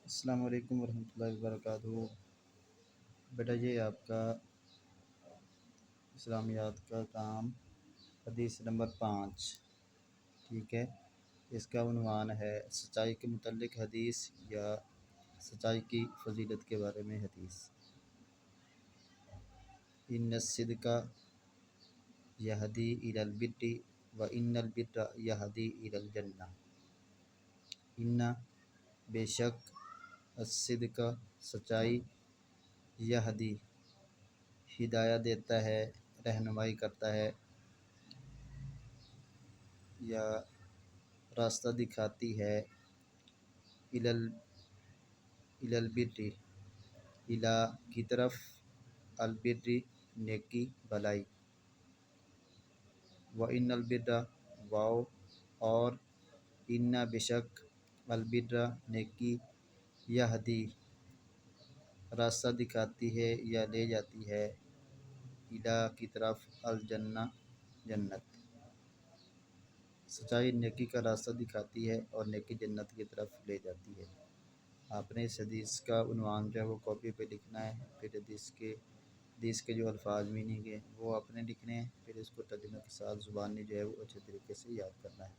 السلام علیکم ورحمۃ اللہ وبرکاتہ۔ بیٹا یہ آپ کا اسلامیات کا کام حدیث نمبر 5، ٹھیک ہے۔ اس کا عنوان ہے سچائی کے متعلق حدیث یا سچائی کی فضیلت کے بارے میں حدیث۔ ان الصدق یہدی الی البر و ان البر یہدی الی الجنہ۔ ان بے شک الصدق سچائی یہدی ہدایت دیتا ہے، رہنمائی کرتا ہے یا راستہ دکھاتی ہے، الی البر الی کی طرف، البر نیکی بھلائی، و ان البر واو اور ان بے شک البر نیکی یہدی راستہ دکھاتی ہے یا لے جاتی ہے، الی کی طرف، الجنہ جنت۔ سچائی نیکی کا راستہ دکھاتی ہے اور نیکی جنت کی طرف لے جاتی ہے۔ آپ نے اس حدیث کا عنوان جو ہے وہ کاپی پہ لکھنا ہے، پھر حدیث کے جو الفاظ میننگ ہے وہ آپ نے لکھنے ہیں، پھر اس کو ترجمے کے ساتھ زبانی جو ہے وہ اچھے طریقے سے یاد کرنا ہے۔